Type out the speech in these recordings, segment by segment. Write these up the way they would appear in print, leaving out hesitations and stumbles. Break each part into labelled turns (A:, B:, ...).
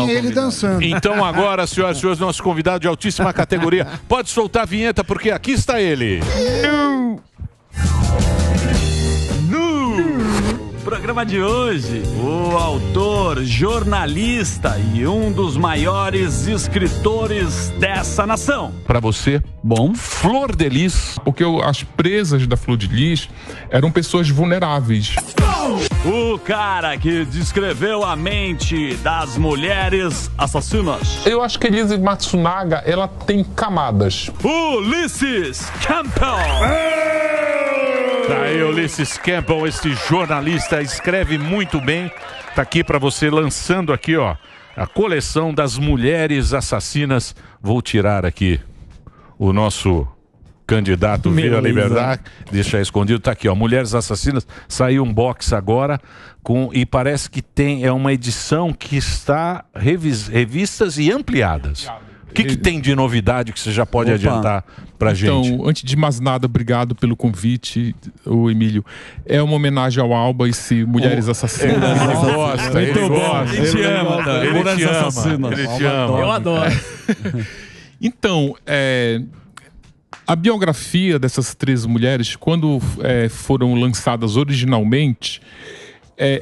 A: Ele dançando.
B: Então agora, senhoras e senhores, nosso convidado de altíssima categoria. Pode soltar a vinheta, porque aqui está ele.
C: Programa de hoje, o autor, jornalista e um dos maiores escritores dessa nação.
B: Para você,
C: bom,
B: Flor de Lis.
D: Porque as presas da Flor de Lis eram pessoas vulneráveis.
C: O cara que descreveu a mente das mulheres assassinas.
D: Eu acho que a Elise Matsunaga, ela tem camadas.
C: Ulisses Campbell.
B: Tá aí, Ulisses Campbell, este jornalista, escreve muito bem. Tá aqui para você, lançando aqui, ó, a coleção das mulheres assassinas. Vou tirar aqui o nosso candidato Viva Liberdade, deixar escondido, tá aqui, ó, Mulheres Assassinas. Saiu um box agora e parece que é uma edição que está revistas e ampliadas. O que tem de novidade que você já pode adiantar pra gente?
D: Então, antes de mais nada, obrigado pelo convite, o Emílio. É uma homenagem ao Alba, esse Mulheres Assassinas.
B: Ele gosta, ele gosta.
C: Ele te ama, tá?
B: Ele te ama. Ele te ama.
C: Eu adoro.
D: Então, a biografia dessas três mulheres, quando foram lançadas originalmente,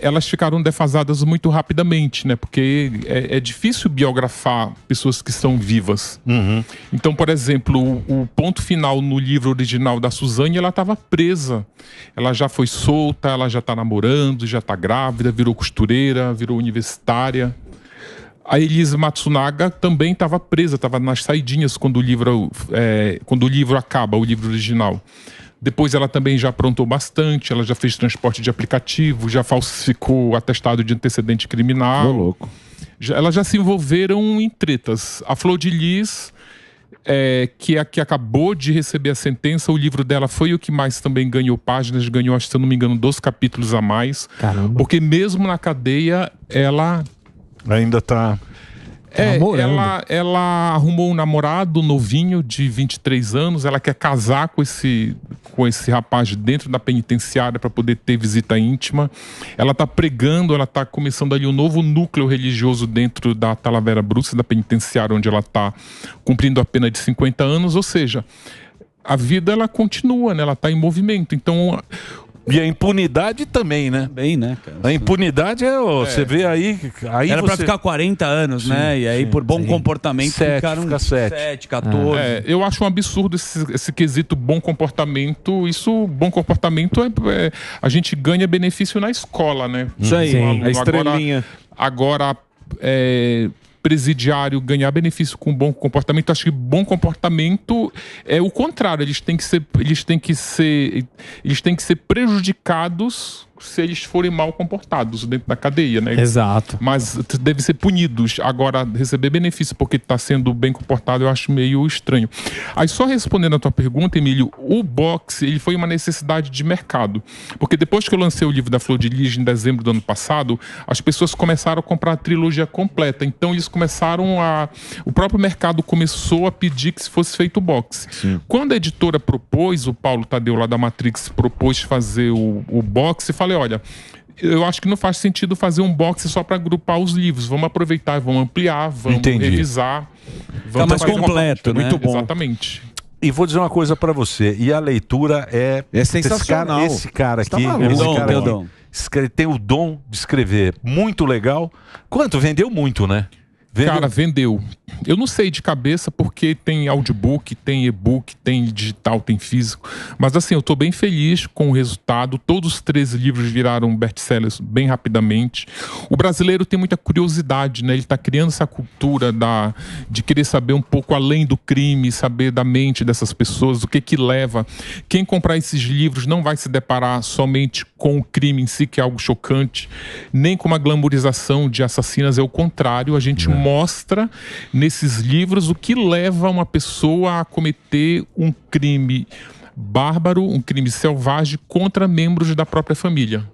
D: elas ficaram defasadas muito rapidamente, né? Porque é difícil biografar pessoas que estão vivas.
B: Uhum.
D: Então, por exemplo, o ponto final no livro original da Suzane, ela estava presa. Ela já foi solta, ela já está namorando, já está grávida, virou costureira, virou universitária. A Elise Matsunaga também estava presa, estava nas saidinhas quando o livro acaba, o livro original. Depois ela também já aprontou bastante, ela já fez transporte de aplicativo, já falsificou atestado de antecedente criminal.
A: Louco.
D: Elas já se envolveram em tretas. A Flor de Lis, que acabou de receber a sentença, o livro dela foi o que mais também ganhou páginas, ganhou, se eu não me engano, 2 capítulos a mais.
A: Caramba.
D: Porque mesmo na cadeia, ela
B: ainda tá...
D: Ela arrumou um namorado novinho de 23 anos. Ela quer casar com esse rapaz dentro da penitenciária para poder ter visita íntima. Ela está pregando, ela está começando ali um novo núcleo religioso dentro da Talavera Bruxa, da penitenciária onde ela está cumprindo a pena de 50 anos. Ou seja, a vida ela continua, né? Ela está em movimento. Então...
B: E a impunidade também, né?
C: Bem, né, cara?
B: A impunidade você vê aí
C: era pra ficar 40 anos, né? E aí, por bom comportamento, ficaram 7, 14.
D: Eu acho um absurdo esse quesito bom comportamento. Bom comportamento a gente ganha benefício na escola, né?
A: Isso aí, a estrelinha.
D: Agora presidiário ganhar benefício com bom comportamento, acho que bom comportamento é o contrário, eles têm que ser prejudicados se eles forem mal comportados dentro da cadeia, né?
A: Exato.
D: Mas devem ser punidos. Agora, receber benefício porque está sendo bem comportado, eu acho meio estranho. Aí, só respondendo a tua pergunta, Emílio, o box, ele foi uma necessidade de mercado. Porque depois que eu lancei o livro da Flor de Lis, em dezembro do ano passado, as pessoas começaram a comprar a trilogia completa. Então, eles começaram o próprio mercado começou a pedir que se fosse feito o box. Sim. Quando a editora propôs, o Paulo Tadeu lá da Matrix propôs fazer o box, eu falei, olha, eu acho que não faz sentido fazer um box só para agrupar os livros. Vamos aproveitar, vamos ampliar, vamos revisar.
C: Vamos mais completo, né?
D: Muito bom. Exatamente.
B: E vou dizer uma coisa para você, e a leitura é
A: sensacional.
B: Esse cara aqui, tem o dom de escrever muito legal. Quanto? Vendeu muito, né?
D: Cara, vendeu. Eu não sei de cabeça porque tem audiobook, tem e-book, tem digital, tem físico. Mas assim, eu tô bem feliz com o resultado. Todos os 13 livros viraram best-sellers bem rapidamente. O brasileiro tem muita curiosidade, né? Ele tá criando essa cultura de querer saber um pouco além do crime, saber da mente dessas pessoas, o que leva. Quem comprar esses livros não vai se deparar somente com o crime em si, que é algo chocante, nem com uma glamorização de assassinas. É o contrário, a gente mostra nesses livros o que leva uma pessoa a cometer um crime bárbaro, um crime selvagem contra membros da própria família.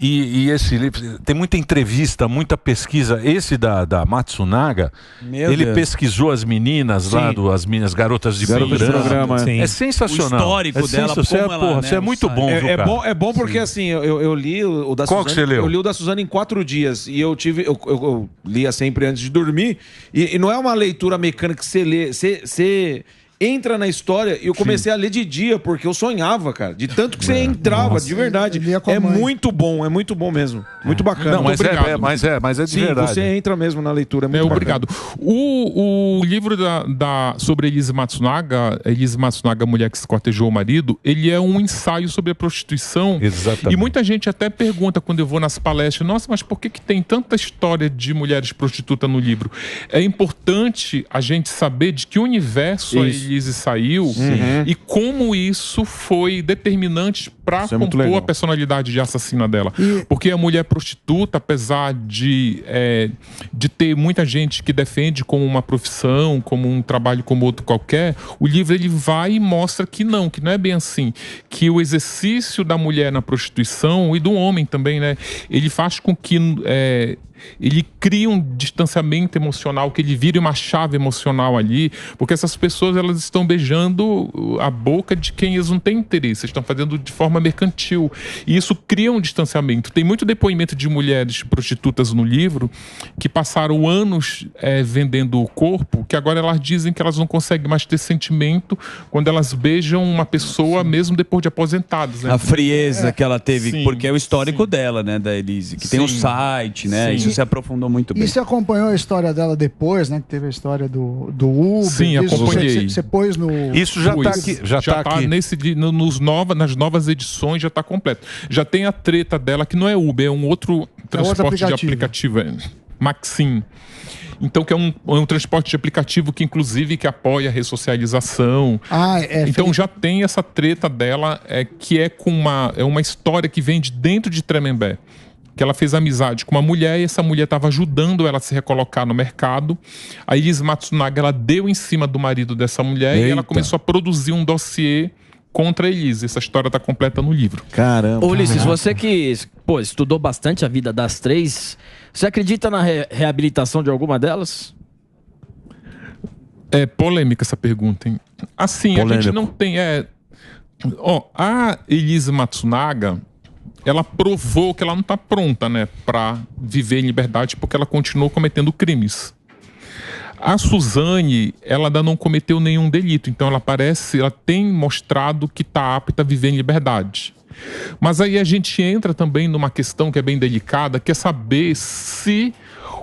B: E esse livro, tem muita entrevista, muita pesquisa. Esse da Matsunaga, ele pesquisou as meninas lá, as minhas garotas de programa. É sensacional.
C: O histórico dela,
B: você é muito bom, viu, cara?
A: É bom porque assim, eu li o da
B: Qual
A: Suzane.
B: que você leu?
A: Eu li o da Suzane em 4 dias. E eu lia sempre antes de dormir. E não é uma leitura mecânica que você lê. Você entra na história e eu comecei a ler de dia, porque eu sonhava, cara. De tanto que você entrava, de verdade. É muito bom mesmo. Muito bacana.
B: Não, mas é de verdade.
A: Você entra mesmo na leitura. É muito
D: obrigado. O livro sobre Elise Matsunaga, a mulher que se cortejou o marido, ele é um ensaio sobre a prostituição.
B: Exatamente.
D: E muita gente até pergunta quando eu vou nas palestras, nossa, mas por que tem tanta história de mulheres prostitutas no livro? É importante a gente saber de que universo a Elise saiu e como isso foi determinante para compor a personalidade de assassina dela. Porque a mulher prostituta, apesar de ter muita gente que defende como uma profissão, como um trabalho como outro qualquer, o livro ele vai e mostra que não é bem assim. Que o exercício da mulher na prostituição e do homem também, né? Ele faz com que ele cria um distanciamento emocional, que ele vire uma chave emocional ali, porque essas pessoas elas estão beijando a boca de quem eles não têm interesse, estão fazendo de forma mercantil, e isso cria um distanciamento. Tem muito depoimento de mulheres prostitutas no livro que passaram anos vendendo o corpo, que agora elas dizem que elas não conseguem mais ter sentimento quando elas beijam uma pessoa mesmo depois de aposentadas, né?
C: A frieza que ela teve, porque é o histórico dela, né, da Elise, que tem um site, né? Isso se aprofundou muito bem.
E: E você acompanhou a história dela depois, né? Que teve a história do Uber.
D: Sim, acompanhei.
E: Você pôs no...
B: Isso já está aqui. Já tá aqui.
D: Nas novas edições já está completo. Já tem a treta dela, que não é Uber, é um outro transporte de aplicativo. Maxim. Então, que é um transporte de aplicativo que, inclusive, que apoia a ressocialização. Então, já tem essa treta dela, que é uma história que vem de dentro de Tremembé. Que ela fez amizade com uma mulher e essa mulher estava ajudando ela a se recolocar no mercado. A Elise Matsunaga, ela deu em cima do marido dessa mulher e ela começou a produzir um dossiê contra a Elise. Essa história está completa no livro.
F: Caramba. Ulisses, você que estudou bastante a vida das três, você acredita na reabilitação de alguma delas?
D: É polêmica essa pergunta, hein? Assim, a gente não tem... a Elise Matsunaga... ela provou que ela não está pronta, né, para viver em liberdade, porque ela continuou cometendo crimes. A Suzane, ela ainda não cometeu nenhum delito, então ela tem mostrado que está apta a viver em liberdade. Mas aí a gente entra também numa questão que é bem delicada, que é saber se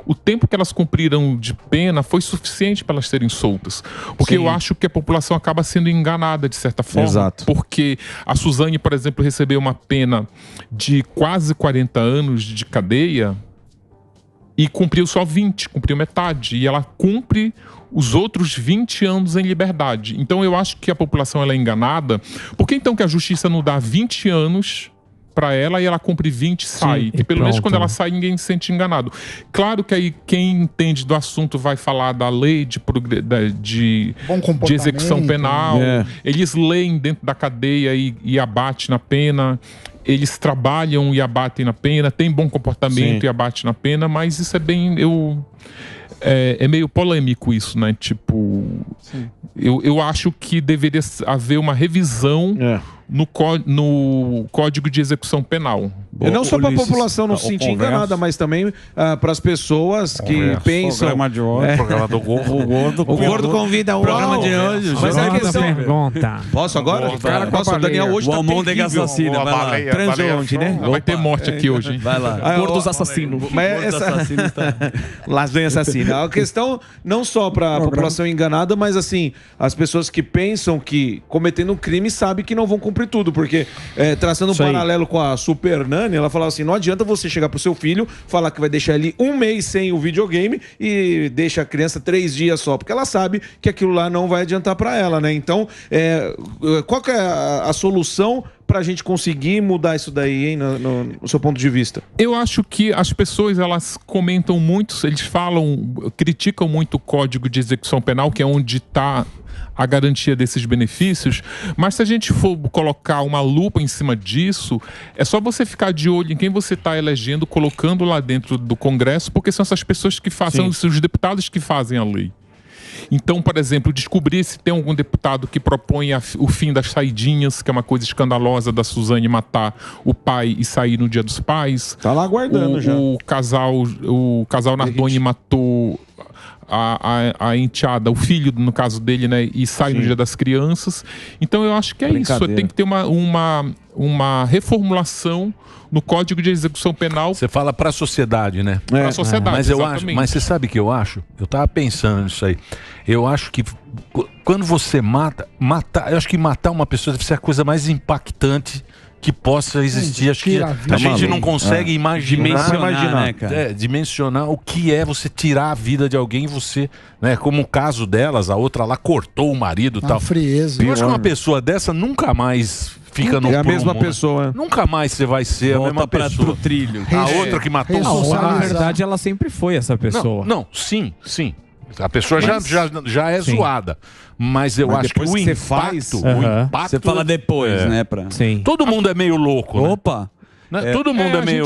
D: o tempo que elas cumpriram de pena foi suficiente para elas serem soltas. Porque eu acho que a população acaba sendo enganada de certa forma.
A: Exato.
D: Porque a Suzane, por exemplo, recebeu uma pena de quase 40 anos de cadeia e cumpriu só 20, cumpriu metade. E ela cumpre os outros 20 anos em liberdade. Então eu acho que a população ela é enganada. Por que então que a justiça não dá 20 anos para ela e ela cumpre 20 e sai? E pelo menos quando ela sai, ninguém se sente enganado. Claro que aí quem entende do assunto vai falar da lei de execução penal. Eles leem dentro da cadeia e abatem na pena. Eles trabalham e abatem na pena. Tem bom comportamento e abate na pena. Mas isso é bem... É meio polêmico isso, né? Tipo... Eu acho que deveria haver uma revisão no Código de Execução Penal.
A: E não só para a população não se sentir enganada, mas também para as pessoas que pensam...
C: Programa de hoje.
A: Programa do Gordo. O Gordo convida o
C: programa de hoje.
A: Mas é a questão...
G: Pergunta.
A: Posso agora? Posso? Daniel hoje tá terrível.
C: assassina, vai lá.
A: Transou ontem, né?
D: Vai ter morte aqui hoje, hein?
C: Vai lá.
F: Gordos assassinos.
A: Lasanha assassina. A questão não só para a população enganada, mas assim, as pessoas que pensam que cometendo um crime sabem que não vão cumprir tudo, porque traçando um paralelo com a Super Nani, ela falava assim, não adianta você chegar pro seu filho, falar que vai deixar ele 1 mês sem o videogame e deixa a criança 3 dias só, porque ela sabe que aquilo lá não vai adiantar para ela, né? Então, qual que é a solução pra gente conseguir mudar isso daí, hein, no seu ponto de vista?
D: Eu acho que as pessoas, elas comentam muito, eles falam, criticam muito o Código de Execução Penal, que é onde está a garantia desses benefícios, mas se a gente for colocar uma lupa em cima disso, é só você ficar de olho em quem você está elegendo, colocando lá dentro do Congresso, porque são essas pessoas que fazem, são os deputados que fazem a lei. Então, por exemplo, descobrir se tem algum deputado que propõe o fim das saidinhas, que é uma coisa escandalosa da Suzane matar o pai e sair no Dia dos Pais.
A: Tá lá aguardando já.
D: O casal Nardoni matou a enteada, o filho, no caso dele, né, e sai no Dia das Crianças. Então eu acho que é isso, tem que ter uma reformulação no Código de Execução Penal.
B: Você fala para a sociedade, né?
D: Para a sociedade,
B: mas eu acho, mas você sabe o que eu acho? Eu tava pensando nisso aí. Eu acho que quando você eu acho que matar uma pessoa deve ser a coisa mais impactante que possa existir. Acho que a gente não consegue imaginar,
C: né, cara?
B: Dimensionar o que é você tirar a vida de alguém, você, né? Como o caso delas, a outra lá cortou o marido e tal.
E: Frieza.
B: Eu acho que uma pessoa dessa nunca mais fica no
A: É a mesma
B: prumo,
A: pessoa.
B: né? Nunca mais você vai ser a mesma pessoa.
C: Pro trilho.
B: A outra que matou o
G: Na
B: pai.
G: verdade, ela sempre foi essa pessoa.
B: Não, sim. A pessoa já é zoada. Mas eu acho que o impacto...
C: Você fala depois, né?
G: Sim.
B: Todo mundo é meio louco, né?
C: Opa!
B: Né? Todo mundo é meio...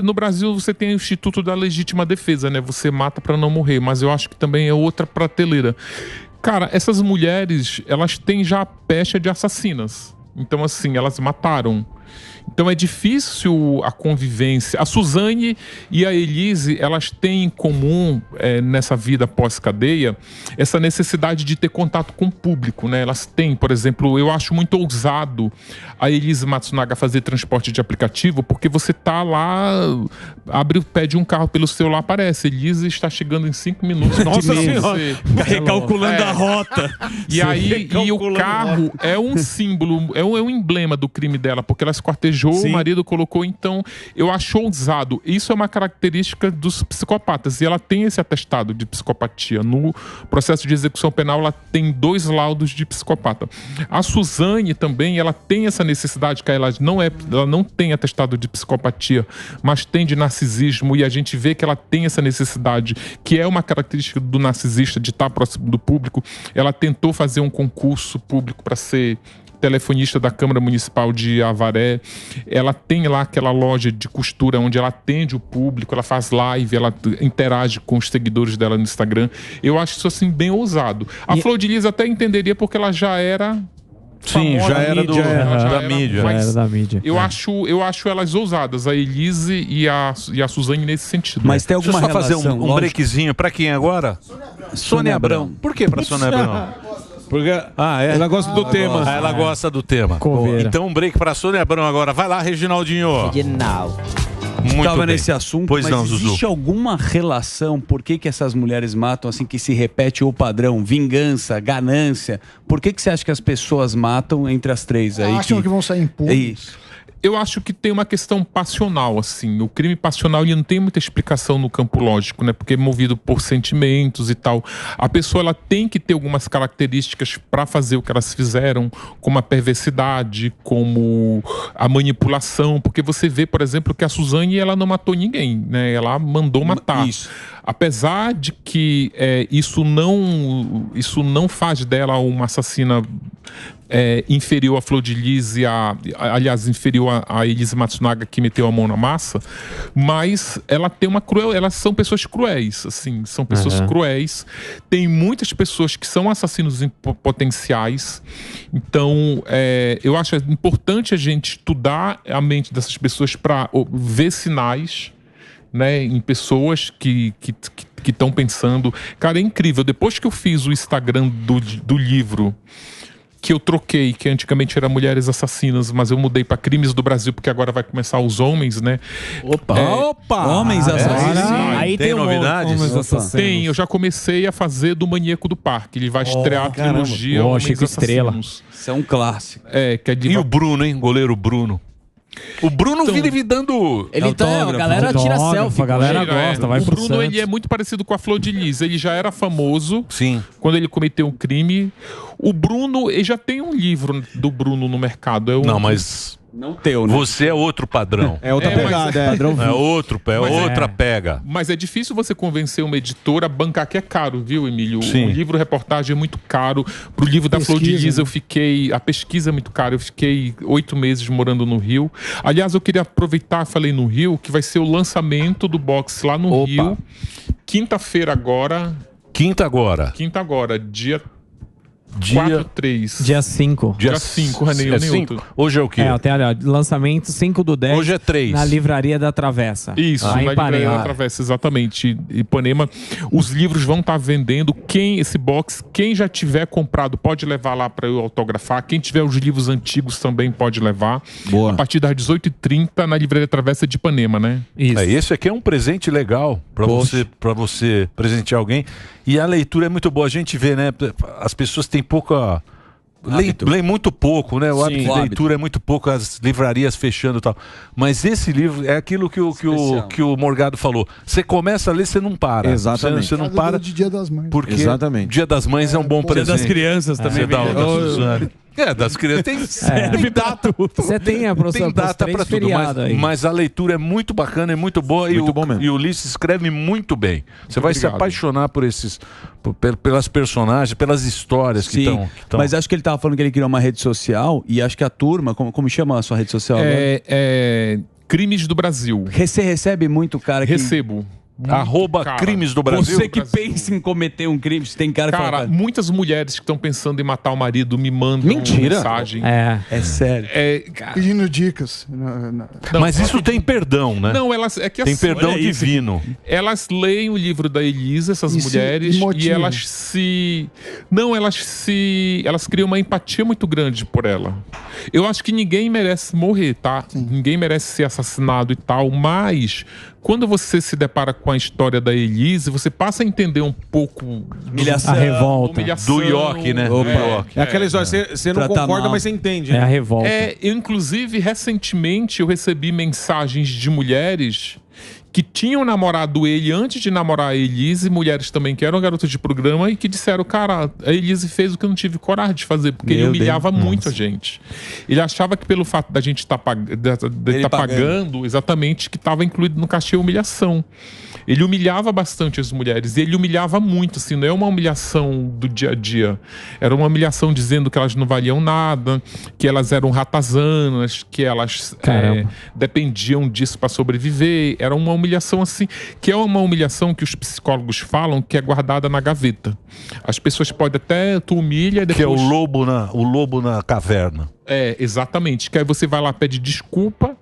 D: No Brasil você tem o Instituto da Legítima Defesa, né? Você mata pra não morrer, mas eu acho que também é outra prateleira. Cara, essas mulheres, elas têm já a pecha de assassinas. Então, assim, elas mataram. Então é difícil a convivência. A Suzane e a Elise, elas têm em comum, nessa vida pós-cadeia, essa necessidade de ter contato com o público, né? Elas têm, por exemplo, eu acho muito ousado a Elise Matsunaga fazer transporte de aplicativo, porque você tá lá, abre o pé de um carro pelo celular, aparece, Elise está chegando em 5 minutos.
A: Nossa Senhora!
C: Recalculando a rota.
D: E aí, o carro é um símbolo, é um emblema do crime dela, porque ela esquartejou, o marido colocou. Então, eu acho ousado. Isso é uma característica dos psicopatas, e ela tem esse atestado de psicopatia. No processo de execução penal, ela tem 2 laudos de psicopata. A Suzane também, ela tem essa necessidade, que ela não tem atestado de psicopatia, mas tem de narcisismo, e a gente vê que ela tem essa necessidade, que é uma característica do narcisista, de estar próximo do público. Ela tentou fazer um concurso público para ser telefonista da Câmara Municipal de Avaré. Ela tem lá aquela loja de costura onde ela atende o público, ela faz live, ela interage com os seguidores dela no Instagram. Eu acho isso assim bem ousado. A Flor de Lis até entenderia, porque ela já era...
B: Sim, já era da mídia.
D: Mas
G: da mídia.
D: Eu acho elas ousadas, a Elise e a Suzane nesse sentido.
C: Mas tem
B: Deixa eu
C: alguma
B: só fazer
C: relação?
B: um breakzinho. Pra quem agora? Sônia Abrão. Por que pra Sônia Abrão?
A: Porque ela gosta do tema.
B: Ela gosta do tema.
G: Coveira.
B: Então um break pra Sônia Abrão agora. Vai lá, Reginaldinho. Muito
C: Tava
B: bem.
C: nesse assunto,
B: Pois
C: mas
B: não, Zuzu.
C: existe alguma relação? Por que essas mulheres matam, assim, que se repete o padrão? Vingança, ganância. Por que você acha que as pessoas matam entre as três aí?
E: Acham que vão sair impunes.
D: Eu acho que tem uma questão passional, assim. O crime passional, ele não tem muita explicação no campo lógico, né? Porque é movido por sentimentos e tal. A pessoa, ela tem que ter algumas características para fazer o que elas fizeram, como a perversidade, como a manipulação. Porque você vê, por exemplo, que a Suzane, ela não matou ninguém, né? Ela mandou matar.
C: Isso.
D: Apesar de que isso não faz dela uma assassina inferior à Flor de Lis aliás, inferior a Elise Matsunaga, que meteu a mão na massa, mas ela tem elas são pessoas cruéis, assim, são pessoas cruéis. Tem muitas pessoas que são assassinos potenciais. Então, eu acho importante a gente estudar a mente dessas pessoas para ver sinais, né, em pessoas que estão pensando. Cara, é incrível. Depois que eu fiz o Instagram do livro, que eu troquei, que antigamente era Mulheres Assassinas, mas eu mudei para Crimes do Brasil, porque agora vai começar os homens, né?
C: Opa! Homens assassinos.
G: Aí
B: Tem
G: um
B: novidades?
G: homens assassinos.
D: Tem, eu já comecei a fazer do Maníaco do Parque. Ele vai estrear a trilogia Homens
G: Chico Estrela.
D: Assassinos.
C: Isso é um clássico.
D: Que é de...
B: E o Bruno, hein? Goleiro Bruno. O Bruno vive dando...
F: Ele tá, a galera tira selfie.
G: A galera
D: Tira,
G: gosta, vai
D: o
G: pro
D: Bruno,
G: Santos.
D: ele é muito parecido com a Flor de Lis. Ele já era famoso
B: Sim.
D: quando ele cometeu um crime. O Bruno, ele já tem um livro do Bruno no mercado.
B: Não, mas
C: Não teu, né?
B: Você é outro padrão.
A: É outra pegada,
B: outra pega.
D: Mas é difícil você convencer uma editora a bancar que é caro, viu, Emílio?
B: Sim.
D: O livro reportagem é muito caro. Pro livro da Flor de Lis, a pesquisa é muito cara. Eu fiquei 8 meses morando no Rio. Aliás, eu queria aproveitar, falei no Rio, que vai ser o lançamento do box lá no Rio. Quinta-feira agora.
B: Quinta agora,
D: dia 4, 3.
G: Dia 5.
D: Dia 5, Ranei,
B: cinco. Hoje é o quê?
G: Tem lançamento 5/10.
B: Hoje é 3.
G: Na Livraria da Travessa.
D: Isso,
G: lá
D: na
G: em
D: Livraria
G: Ipanema.
D: da Travessa, exatamente. Ipanema. Os livros vão estar vendendo. Esse box, quem já tiver comprado, pode levar lá para eu autografar. Quem tiver os livros antigos também pode levar.
A: Boa.
D: A partir das 18h30 na Livraria Travessa de Ipanema, né?
G: Isso.
B: Esse aqui é um presente legal para você presentear alguém. E a leitura é muito boa. A gente vê, né? As pessoas têm pouca... Leem muito pouco, né? O hábito de leitura é muito pouco, as livrarias fechando e tal. Mas esse livro é aquilo que o Morgado falou. Você começa a ler, você não para.
A: Exatamente.
E: Você não para de Dia das Mães.
B: Porque
A: Exatamente.
B: Dia das Mães é um bom presente.
C: Dia das crianças também.
B: Da Suzane. Das crianças. Tem data.
G: Você tem a
B: Tem data para tudo, mas a leitura é muito bacana, é muito boa.
A: Muito bom mesmo.
B: E o Ulisses escreve muito bem. Você vai se apaixonar por pelas personagens, pelas histórias que estão.
C: Mas acho que ele tava falando que ele criou uma rede social e acho que a turma, como chama a sua rede social agora?
D: Crimes do Brasil.
C: Você recebe muito cara que...
D: Recebo.
B: @crimes do Brasil.
C: Você que pensa em cometer um crime, tem cara que fala...
D: muitas mulheres que estão pensando em matar o marido me mandam mensagem.
C: É sério.
E: Pedindo dicas.
B: Mas isso tem perdão, né?
D: Não, elas é que
B: tem
D: assim,
B: perdão divino.
D: Elas leem o livro da Elisa, essas mulheres, e elas criam uma empatia muito grande por ela. Eu acho que ninguém merece morrer, tá? Sim. Ninguém merece ser assassinado e tal, mas quando você se depara com a história da Elise, você passa a entender um pouco
G: a revolta
B: do York, né?
A: É aquela história, você não concorda, mas você entende.
G: É a revolta.
D: Eu, inclusive, recentemente eu recebi mensagens de mulheres que tinham namorado ele antes de namorar a Elise, mulheres também que eram garotas de programa e que disseram, cara, a Elise fez o que eu não tive coragem de fazer, porque ele humilhava muito a gente. Ele achava que pelo fato da gente estar pagando, exatamente, que estava incluído no cachê humilhação. Ele humilhava bastante as mulheres, e ele humilhava muito, assim, não é uma humilhação do dia a dia, era uma humilhação dizendo que elas não valiam nada, que elas eram ratazanas, que elas dependiam disso para sobreviver. Era uma humilhação assim, que é uma humilhação que os psicólogos falam que é guardada na gaveta. As pessoas podem até, tu humilha e depois...
B: Que é o lobo na caverna.
D: Exatamente, que aí você vai lá, pede desculpa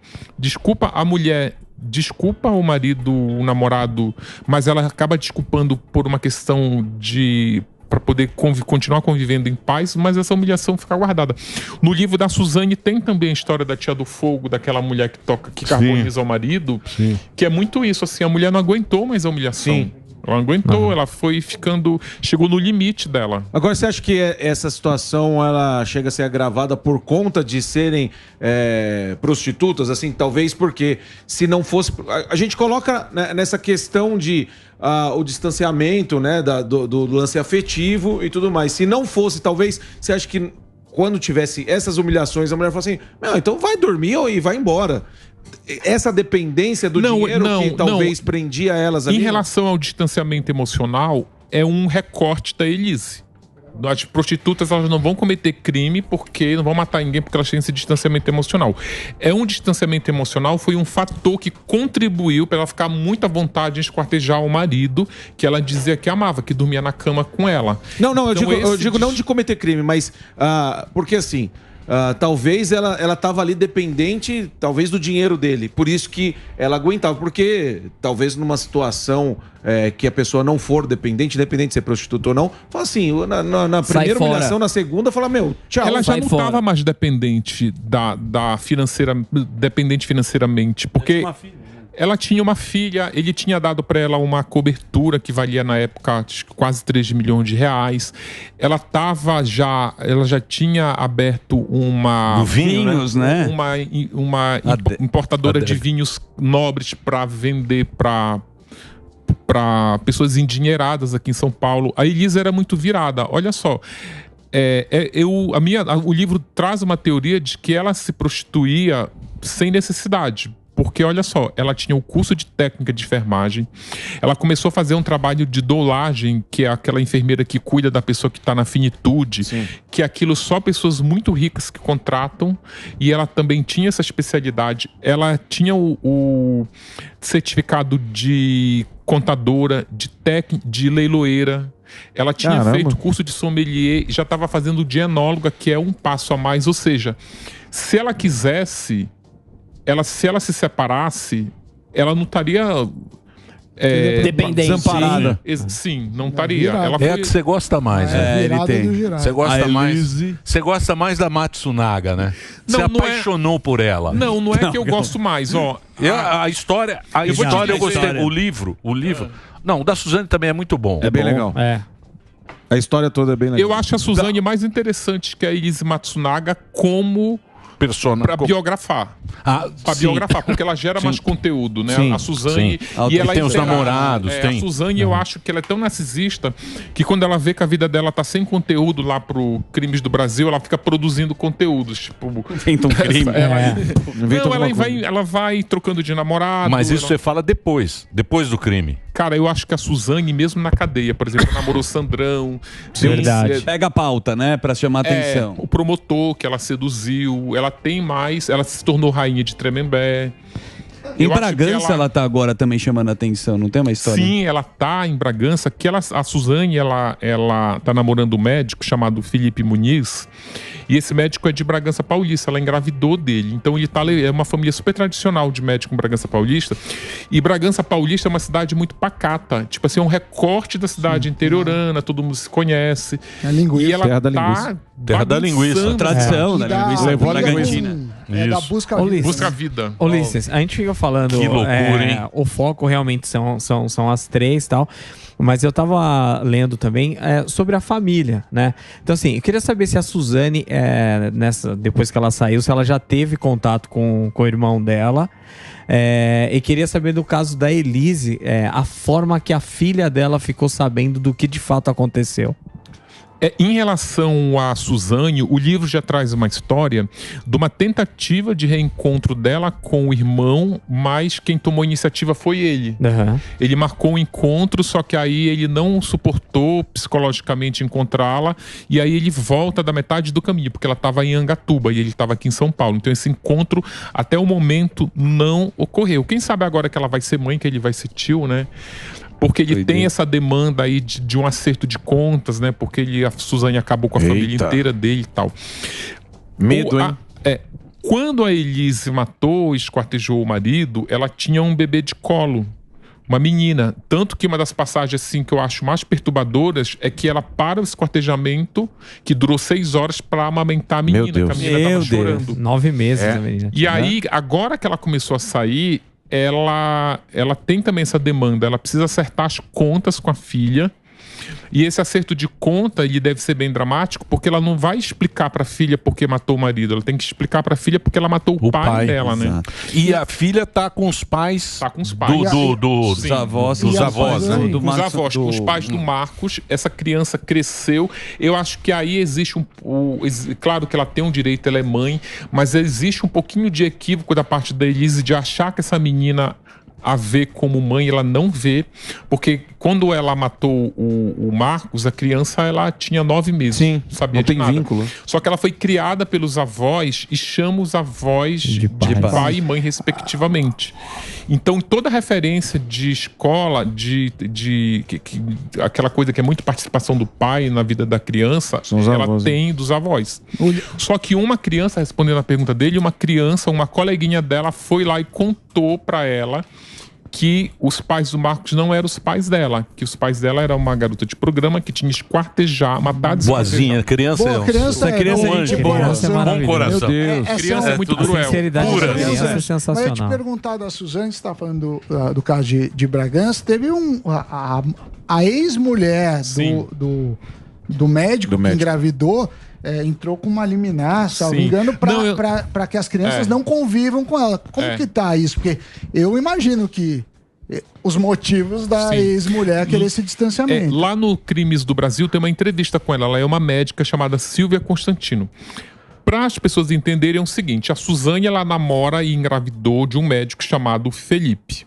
D: a mulher, desculpa o marido, o namorado, mas ela acaba desculpando por uma questão para poder continuar convivendo em paz, mas essa humilhação fica guardada. No livro da Suzane tem também a história da tia do fogo, daquela mulher que carboniza o marido, que é muito isso, assim, a mulher não aguentou mais a humilhação.
A: Sim.
D: Ela não aguentou, ela foi chegou no limite dela.
A: Agora, você acha que essa situação ela chega a ser agravada por conta de serem prostitutas, assim, talvez porque se não fosse... A gente coloca, né, nessa questão de o distanciamento, né, do lance afetivo e tudo mais. Se não fosse, talvez, você acha que quando tivesse essas humilhações, a mulher fala assim, então vai dormir e vai embora. Essa dependência do dinheiro que talvez prendia elas ali?
D: Em relação ao distanciamento emocional, é um recorte da Elise. As prostitutas, elas não vão cometer crime porque não vão matar ninguém porque elas têm esse distanciamento emocional. Um distanciamento emocional foi um fator que contribuiu para ela ficar muito à vontade em esquartejar o marido, que ela dizia que amava, que dormia na cama com ela.
A: Não, eu digo não de cometer crime, mas porque assim... talvez ela estava ali dependente, talvez, do dinheiro dele. Por isso que ela aguentava. Porque talvez numa situação que a pessoa não for dependente, independente de ser prostituta ou não, fala assim, na primeira humilhação, na segunda, fala, tchau.
D: Ela já não estava mais dependente dependente financeiramente. Porque ela tinha uma filha, ele tinha dado para ela uma cobertura que valia na época quase 3 milhões de reais. Ela já tinha aberto uma importadora de vinhos nobres para vender para pessoas endinheiradas aqui em São Paulo. A Elisa era muito virada. Olha só, O livro traz uma teoria de que ela se prostituía sem necessidade. Porque, olha só, ela tinha o curso de técnica de enfermagem, ela começou a fazer um trabalho de doulagem, que é aquela enfermeira que cuida da pessoa que está na finitude, que aquilo só pessoas muito ricas que contratam, e ela também tinha essa especialidade. Ela tinha o certificado de contadora, de leiloeira. Ela tinha feito curso de sommelier e já estava fazendo de enóloga, que é um passo a mais. Ou seja, se ela quisesse... se ela se separasse, ela não estaria
F: dependente,
D: desamparada. Sim, não estaria. Ela
H: É a que você gosta mais, né?
E: Ele tem.
H: Você gosta mais da Matsunaga, né? Você apaixonou por ela.
D: Não é que eu gosto mais, ó.
H: A história eu gostei. O livro. Não, o da Suzane também é muito bom.
A: É bem legal. A história toda é bem legal.
D: Eu acho a Suzane mais interessante que a Elise Matsunaga como para biografar. Para biografar, porque ela gera mais conteúdo, né? A Suzane.
H: E ela tem os namorados.
D: A Suzane, eu acho que ela é tão narcisista que quando ela vê que a vida dela tá sem conteúdo lá pro Crimes do Brasil, ela fica produzindo conteúdos. Tipo.
C: Inventa um crime.
D: Ela vai trocando de namorado.
H: Mas isso você fala depois do crime.
D: Cara, eu acho que a Suzane, mesmo na cadeia, por exemplo, namorou Sandrão.
C: Verdade. Pega a pauta, né? Pra chamar atenção.
D: O promotor que ela seduziu, ela tem mais, ela se tornou rainha de Tremembé.
C: Em Bragança ela tá agora também chamando a atenção, não tem uma história?
D: Sim, ela tá em Bragança, que a Suzane, ela tá namorando um médico chamado Felipe Muniz, e esse médico é de Bragança Paulista, ela engravidou dele, então é uma família super tradicional de médico em Bragança Paulista, e Bragança Paulista é uma cidade muito pacata, tipo assim, é um recorte da cidade interiorana, todo mundo se conhece.
E: É linguiça.
D: E ela
A: Terra da linguiça.
H: Terra da linguiça.
C: Tradição da linguiça.
E: Levou
C: na cantina.
E: Da busca a vida.
D: Busca a vida.
G: Ulisses, a gente fica falando...
H: Que loucura, hein?
G: O foco realmente são as três e tal. Mas eu tava lendo também sobre a família, né? Então, assim, eu queria saber se a Suzane, depois que ela saiu, se ela já teve contato com o irmão dela. E queria saber do caso da Elise, a forma que a filha dela ficou sabendo do que de fato aconteceu.
D: Em relação a Suzane, o livro já traz uma história de uma tentativa de reencontro dela com o irmão, mas quem tomou a iniciativa foi ele. Ele marcou um encontro, só que aí ele não suportou psicologicamente encontrá-la, e aí ele volta da metade do caminho, porque ela estava em Angatuba e ele estava aqui em São Paulo. Então esse encontro, até o momento, não ocorreu. Quem sabe agora que ela vai ser mãe, que ele vai ser tio, né? Porque ele tem essa demanda aí de um acerto de contas, né? Porque a Suzane acabou com a família inteira dele e tal.
A: Medo, hein?
D: Quando a Elise matou e esquartejou o marido, ela tinha um bebê de colo. Uma menina. Tanto que uma das passagens assim, que eu acho mais perturbadoras é que ela para o esquartejamento, que durou 6 horas, para amamentar a menina. Que a menina tava chorando.
G: 9 meses a menina.
D: E aí, agora que ela começou a sair... Ela tem também essa demanda, ela precisa acertar as contas com a filha, e esse acerto de conta ele deve ser bem dramático, porque ela não vai explicar pra filha porque matou o marido, ela tem que explicar pra filha porque ela matou o pai dela, né?
H: E a filha tá com os pais,
D: dos pais.
H: Dos avós, né?
D: Os avós, com os pais do Marcos. Essa criança cresceu. Eu acho que aí existe claro que ela tem um direito, ela é mãe, mas existe um pouquinho de equívoco da parte da Elise de achar que essa menina a ver como mãe, ela não vê, porque quando ela matou o Marcos, a criança ela tinha 9 meses.
A: Sim,
D: sabia
A: não tem
D: nada.
A: vínculo.
D: Só que ela foi criada pelos avós e chama os avós de pai e mãe respectivamente. Então toda referência de escola, aquela coisa que é muito participação do pai na vida da criança, ela tem dos avós. Só que uma criança, respondendo a pergunta dele, uma coleguinha dela foi lá e contou pra ela que os pais do Marcos não eram os pais dela, que os pais dela eram uma garota de programa que tinha matado
H: boazinha, criança é um anjo, bom coração.
D: Meu Deus. Criança é muito cruel.
G: Pura. Criança é sensacional.
E: Mas eu te perguntar da Suzane, você está falando do caso de Bragança, teve a ex-mulher do médico que engravidou, entrou com uma liminar, salvo engano, para que as crianças não convivam com ela. Como que tá isso? Porque eu imagino que os motivos da ex-mulher querer esse distanciamento.
D: Lá no Crimes do Brasil tem uma entrevista com ela. Ela é uma médica chamada Silvia Constantino. Para as pessoas entenderem é o seguinte, a Suzane ela namora e engravidou de um médico chamado Felipe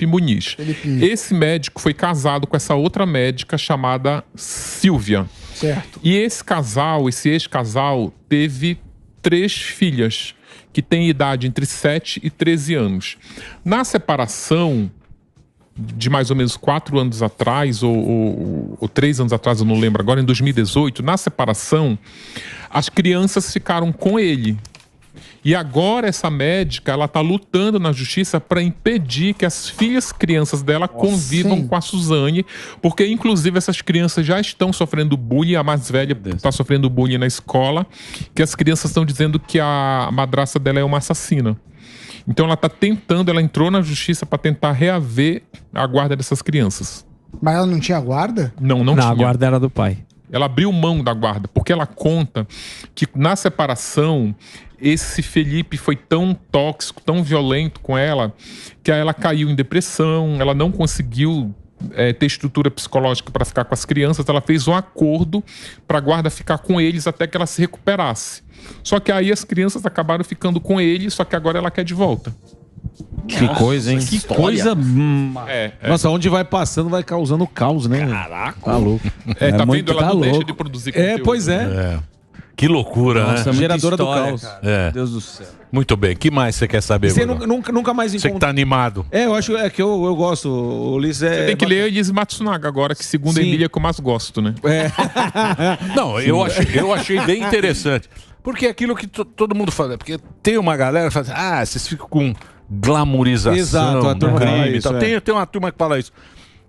D: Muniz. Esse médico foi casado com essa outra médica chamada Silvia.
E: Certo.
D: E esse ex-casal teve 3 filhas que têm idade entre 7 e 13 anos. Na separação de mais ou menos 4 anos atrás, ou 3 anos atrás, eu não lembro agora, em 2018, na separação, as crianças ficaram com ele. E agora essa médica, ela está lutando na justiça para impedir que as crianças dela convivam com a Suzane, porque inclusive essas crianças já estão sofrendo bullying, a mais velha está sofrendo bullying na escola, que as crianças estão dizendo que a madrasta dela é uma assassina. Então ela entrou na justiça para tentar reaver a guarda dessas crianças.
E: Mas ela não tinha guarda?
D: Não tinha.
G: A guarda era do pai.
D: Ela abriu mão da guarda, porque ela conta que na separação, esse Felipe foi tão tóxico, tão violento com ela, que ela caiu em depressão, ela não conseguiu ter estrutura psicológica para ficar com as crianças, ela fez um acordo para a guarda ficar com eles até que ela se recuperasse. Só que aí as crianças acabaram ficando com ele, só que agora ela quer de volta.
A: Que coisa, hein?
F: Que coisa.
A: Nossa, onde vai passando vai causando caos, né?
F: Caraca.
A: Tá louco.
D: Tá vendo? Ela não deixa de produzir conteúdo.
A: Pois é.
H: Que loucura,
F: Nossa,
H: né?
A: Geradora
F: história,
A: do caos.
F: cara.
H: Meu
F: Deus do céu.
H: Muito bem. O que mais você quer saber,
A: Você
H: Gordão?
A: nunca mais
H: Você que
A: encontra.
H: tá animado.
A: Eu acho que eu gosto. O Ulisses
D: Você tem que ler a Elise Matsunaga agora, que segundo a Emília é que eu mais gosto, né?
H: Não, eu achei bem interessante. Porque é aquilo que todo mundo fala. Porque tem uma galera que fala vocês ficam com glamorização.
A: Exato, a turma fala
H: crime e
A: isso,
H: tal. Tem uma turma que fala isso.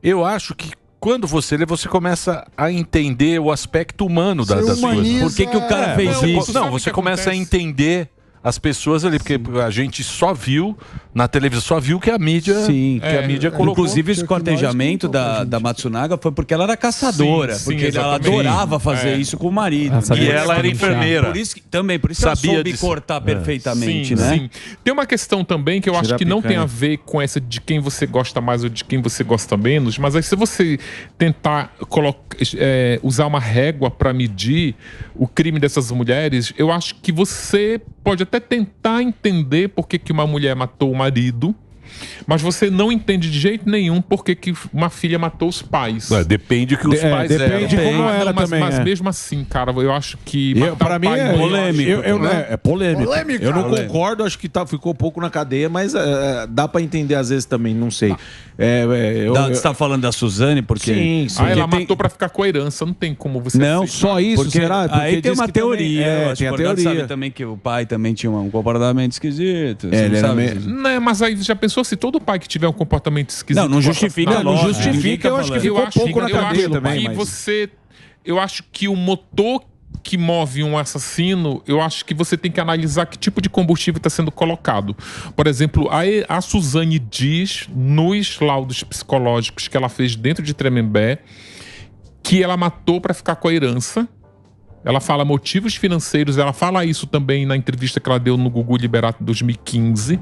H: Eu acho que quando você lê, você começa a entender o aspecto humano das coisas.
F: Por que o cara fez isso?
H: Não, você começa a entender as pessoas ali, porque a gente só viu na televisão, só viu que a mídia, a mídia colocou.
C: Inclusive, esse cortejamento da Matsunaga foi porque ela era caçadora, porque ela adorava fazer isso com o marido.
H: E ela era enfermeira.
C: Por isso que ela soube cortar perfeitamente, né?
D: Sim. Tem uma questão também que eu acho que não tem a ver com essa de quem você gosta mais ou de quem você gosta menos, mas aí se você tentar usar uma régua para medir o crime dessas mulheres, eu acho que você pode até tentar entender por que uma mulher matou o marido, mas você não entende de jeito nenhum por que uma filha matou os pais.
H: Depende do que os pais eram.
A: Depende de como era também.
D: Mas mesmo assim, cara, eu acho que
A: para mim é
C: polêmico.
A: É polêmico. Eu não
E: polêmico.
A: concordo, acho que ficou pouco na cadeia, mas dá para entender às vezes também, não sei.
C: Você tá falando da Suzane porque...
A: Sim.
D: Ela matou pra ficar com a herança, não tem como você...
C: Não,
A: só isso,
C: porque
A: será? Porque
C: aí tem uma teoria.
A: Tem a
C: teoria.
A: teoria.
C: Sabe também que o pai também tinha um comportamento esquisito.
A: Ele era
D: Não, mas aí já pensou se todo pai que tiver um comportamento esquisito...
C: Não justifica.
A: Não justifica, eu acho que ficou pouco na cadeia também.
D: Eu acho que o motor que move um assassino, eu acho que você tem que analisar que tipo de combustível está sendo colocado. Por exemplo, a Suzane diz nos laudos psicológicos que ela fez dentro de Tremembé que ela matou para ficar com a herança. Ela fala motivos financeiros, ela fala isso também na entrevista que ela deu no Gugu Liberato em 2015.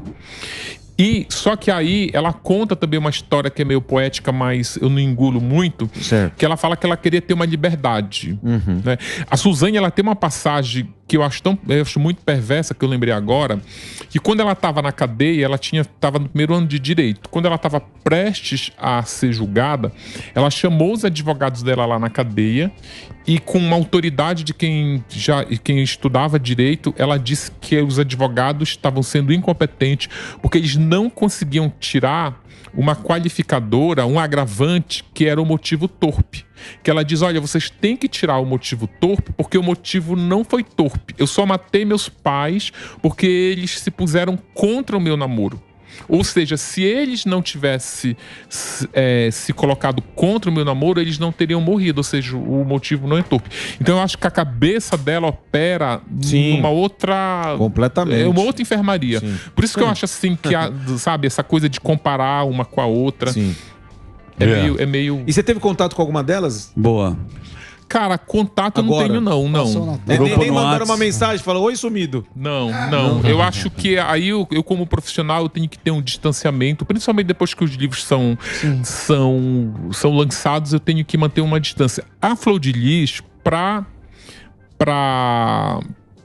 D: E só que aí ela conta também uma história que é meio poética, mas eu não engulo muito, que ela fala que ela queria ter uma liberdade. Né? A Suzane, ela tem uma passagem que eu acho muito perversa, que eu lembrei agora, que quando ela estava na cadeia, ela estava no primeiro ano de direito. Quando ela estava prestes a ser julgada, ela chamou os advogados dela lá na cadeia e, com uma autoridade de quem estudava direito, ela disse que os advogados estavam sendo incompetentes porque eles não conseguiam tirar uma qualificadora, um agravante, que era o motivo torpe. Que ela diz, olha, vocês têm que tirar o motivo torpe porque o motivo não foi torpe. Eu só matei meus pais porque eles se puseram contra o meu namoro. Ou seja, se eles não tivessem se colocado contra o meu namoro, eles não teriam morrido. Ou seja, o motivo não é torpe. Então eu acho que a cabeça dela opera numa outra...
A: Completamente.
D: É uma outra enfermaria. Por isso que eu acho assim que, sabe, essa coisa de comparar uma com a outra... É meio...
A: E você teve contato com alguma delas?
C: Boa.
D: Cara, contato eu não tenho, não.
A: Nem mandaram uma mensagem, falou, oi, sumido.
D: Não. Eu acho que aí eu, como profissional, eu tenho que ter um distanciamento, principalmente depois que os livros são lançados, eu tenho que manter uma distância. A Flor de Lis, para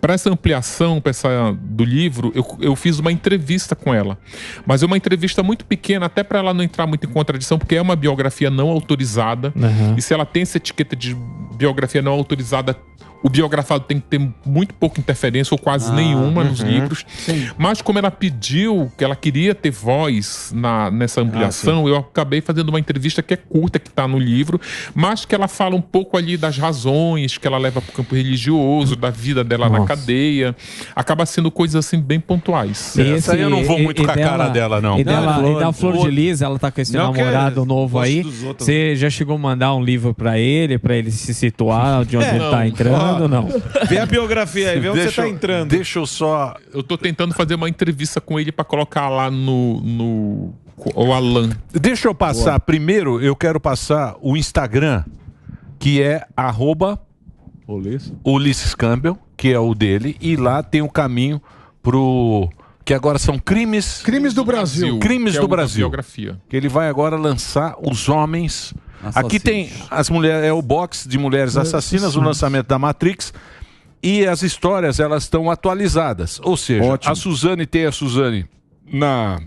D: essa ampliação do livro, eu fiz uma entrevista com ela. Mas é uma entrevista muito pequena, até para ela não entrar muito em contradição, porque é uma biografia não autorizada. E se ela tem essa etiqueta de biografia não autorizada, o biografado tem que ter muito pouca interferência ou quase nenhuma nos livros. Sim. Mas como ela pediu, que ela queria ter voz nessa ampliação, eu acabei fazendo uma entrevista que é curta, que está no livro, mas que ela fala um pouco ali das razões que ela leva para o campo religioso, da vida dela na cadeia. Acaba sendo coisas assim bem pontuais.
H: Essa aí eu não vou muito com a cara dela, não.
G: E da Flor de Lis, ela tá com esse namorado novo aí. Você já chegou a mandar um livro para ele se situar de onde ele tá entrando? Não.
A: Vê a biografia aí, vê onde você tá entrando.
H: Deixa eu só...
D: Eu tô tentando fazer uma entrevista com ele pra colocar lá no o Alan.
H: Deixa eu passar. Primeiro, eu quero passar o Instagram, que é @Ulisses Campbell, que é o dele. E lá tem o caminho pro... Que agora são Crimes
E: do Brasil.
H: Crimes do Brasil.
D: Biografia.
H: Que ele vai agora lançar Os Homens... Aqui tem as mulheres, é o box de Mulheres Assassinas, o lançamento da Matrix, e as histórias elas estão atualizadas. Ou seja, a Suzane tem a Suzane na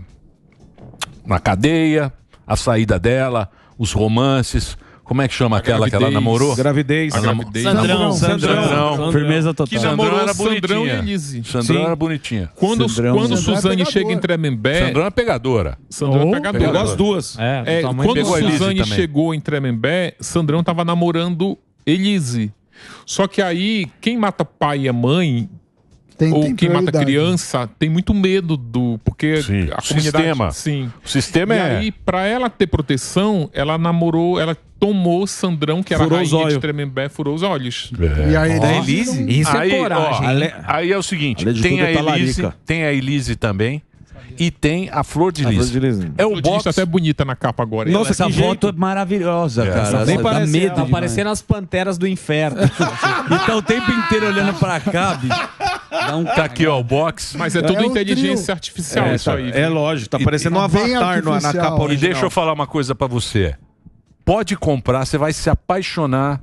H: cadeia, a saída dela, os romances. Como é que chama aquela que ela namorou?
A: Gravidez.
H: Sandrão.
G: Firmeza total.
D: Que namorou
H: era
D: Sandrão
H: bonitinha.
D: e Elise.
H: Sandrão era bonitinha.
D: Quando Suzane chega em Tremembé...
H: Sandrão é pegadora.
D: Sandrão é pegadora.
A: Pegou as duas.
D: Quando Suzane chegou em Tremembé, Sandrão tava namorando Elise. Só que aí, quem mata pai e a mãe... ou quem mata criança tem muito medo porque a comunidade...
H: O sistema
D: e aí, pra ela ter proteção, ela tomou Sandrão, que era a rainha de Tremembé, furou os olhos.
E: E aí,
G: da Elise? Isso
H: aí,
G: é coragem.
H: Aí é o seguinte, tem a Elise também. E tem a Flor de Lis.
D: É o box até bonita na capa agora.
C: Nossa, essa foto é maravilhosa, cara.
G: Nem
C: dá medo.
G: Tá parecendo as panteras do inferno.
C: E tá o tempo inteiro olhando pra cá, bicho.
H: Tá aqui, ó, o box.
D: Mas é tudo inteligência artificial isso aí.
A: É lógico, tá parecendo um avatar na capa original.
H: E deixa eu falar uma coisa pra você. Pode comprar, você vai se apaixonar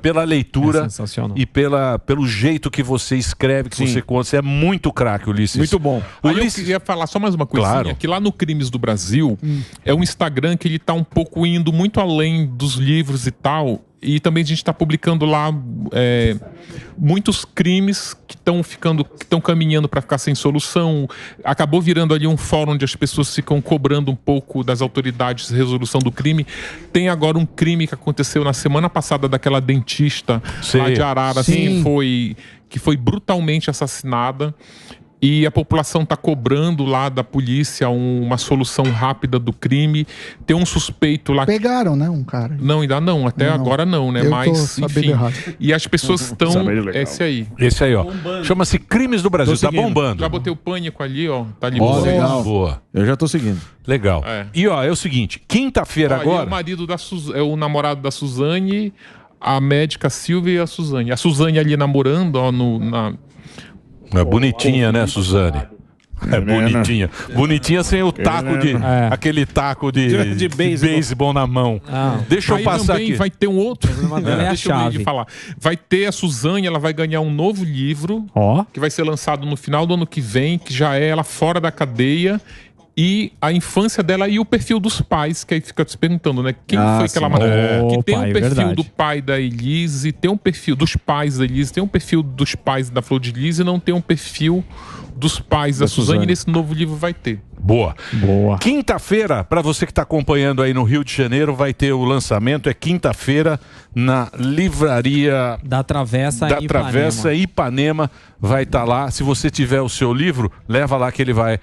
H: pela leitura e pelo jeito que você escreve, que você conta. Você é muito craque, Ulisses.
A: Muito bom.
D: Eu queria falar só mais uma coisinha, que lá no Crimes do Brasil é um Instagram que ele tá um pouco indo muito além dos livros e tal. E também a gente está publicando lá muitos crimes que estão caminhando para ficar sem solução. Acabou virando ali um fórum onde as pessoas ficam cobrando um pouco das autoridades de resolução do crime. Tem agora um crime que aconteceu na semana passada daquela dentista lá de Araras que foi brutalmente assassinada. E a população está cobrando lá da polícia uma solução rápida do crime. Tem um suspeito lá...
E: Pegaram, né, um cara.
D: Não, ainda não. Até agora não, né? Mas, enfim. E as pessoas estão... Esse aí,
H: ó. Chama-se Crimes do Brasil. Tá bombando.
D: Já botei o Pânico ali, ó. Tá ali.
A: Legal.
H: Boa.
A: Eu já tô seguindo.
H: Legal. E, ó, é o seguinte. Quinta-feira agora...
D: É o marido é o namorado da Suzane, a médica Silvia e a Suzane. A Suzane ali namorando, ó,
H: É bonitinha, né, Suzane? É bonitinha. Bonitinha sem o taco de... Aquele taco de beisebol na mão. Deixa eu passar aqui.
D: Vai ter um outro... Deixa eu falar. Vai ter a Suzane, ela vai ganhar um novo livro que vai ser lançado no final do ano que vem, que já é ela fora da cadeia. E a infância dela e o perfil dos pais, que aí fica se perguntando, né? Quem foi que ela matou? Que tem um perfil do pai da Elise, tem um perfil dos pais da Elise, tem um perfil dos pais da Flor de Lis e não tem um perfil dos pais da Suzane. E nesse novo livro vai ter.
H: Boa. Quinta-feira, para você que está acompanhando aí no Rio de Janeiro, vai ter o lançamento. É quinta-feira na livraria
G: da Travessa
H: Ipanema. Vai estar lá. Se você tiver o seu livro, leva lá que ele vai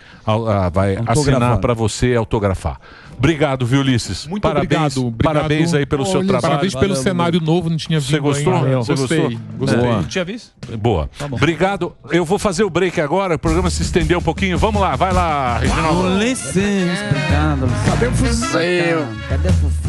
H: assinar para você autografar. Obrigado, viu, Ulisses?
D: Muito obrigado.
H: Parabéns aí pelo seu trabalho.
D: Parabéns pelo cenário novo, não tinha visto.
H: Você gostou?
D: Ainda.
H: Gostei.
D: Não
H: tinha visto? Boa. Obrigado. Eu vou fazer o break agora, o programa se estendeu um pouquinho. Vamos lá, vai lá, Reginaldo.
C: Com licença, obrigado.
E: Cadê o fuzil?
C: Cadê o fuzil?